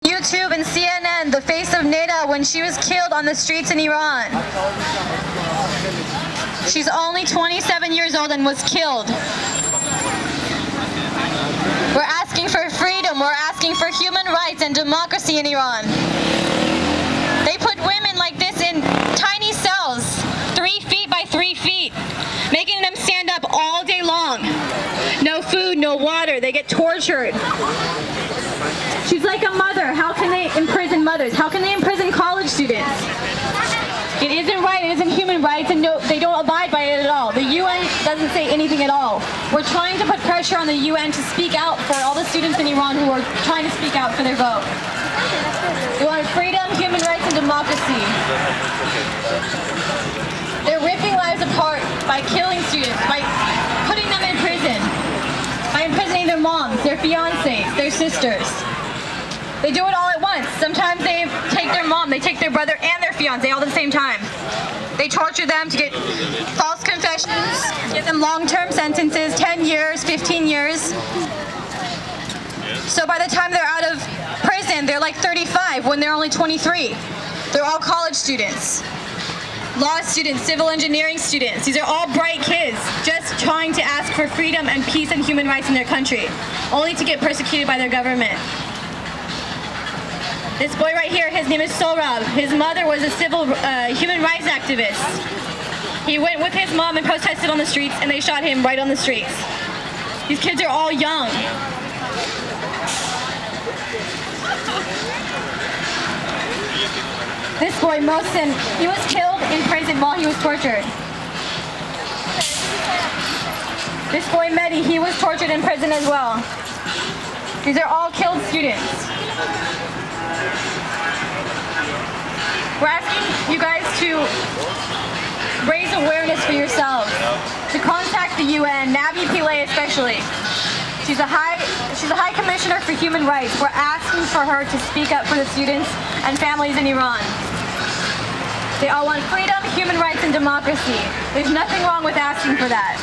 YouTube and CNN the face of Neda when she was killed on the streets in Iran. She's only 27 years old and was killed. We're asking for freedom. We're asking for human rights and democracy in Iran. They put women like this in tiny cells, 3 feet by 3 feet, making them stand up all day long. No food, no water. They get tortured. She's like a mother. How can they imprison mothers? How can they imprison college students? It isn't right. It isn't human rights, and no, they don't abide by it at all. The UN doesn't say anything at all. We're trying to put pressure on the UN to speak out for all the students in Iran who are trying to speak out for their vote. They want freedom, human rights, and democracy. They're ripping lives apart by killing students, by putting them in prison, by imprisoning their moms, their fiancés, their sisters. They do it all at once. Sometimes they take their mom, they take their brother and their fiancé all at the same time. They torture them to get false confessions, give them long-term sentences, 10 years, 15 years. So by the time they're out of prison, they're like 35 when they're only 23. They're all college students, law students, civil engineering students. These are all bright kids just trying to ask for freedom and peace and human rights in their country, only to get persecuted by their government. This boy right here, his name is Sorab. His mother was a civil human rights activist. He went with his mom and protested on the streets, and they shot him right on the streets. These kids are all young. This boy, Mohsen, he was killed in prison while he was tortured. This boy, Mehdi, he was tortured in prison as well. These are all killed students. We're asking you guys to raise awareness for yourselves, to contact the UN, Nabi Pillay especially. She's a high commissioner for human rights. We're asking for her to speak up for the students and families in Iran. They all want freedom, human rights, and democracy. There's nothing wrong with asking for that.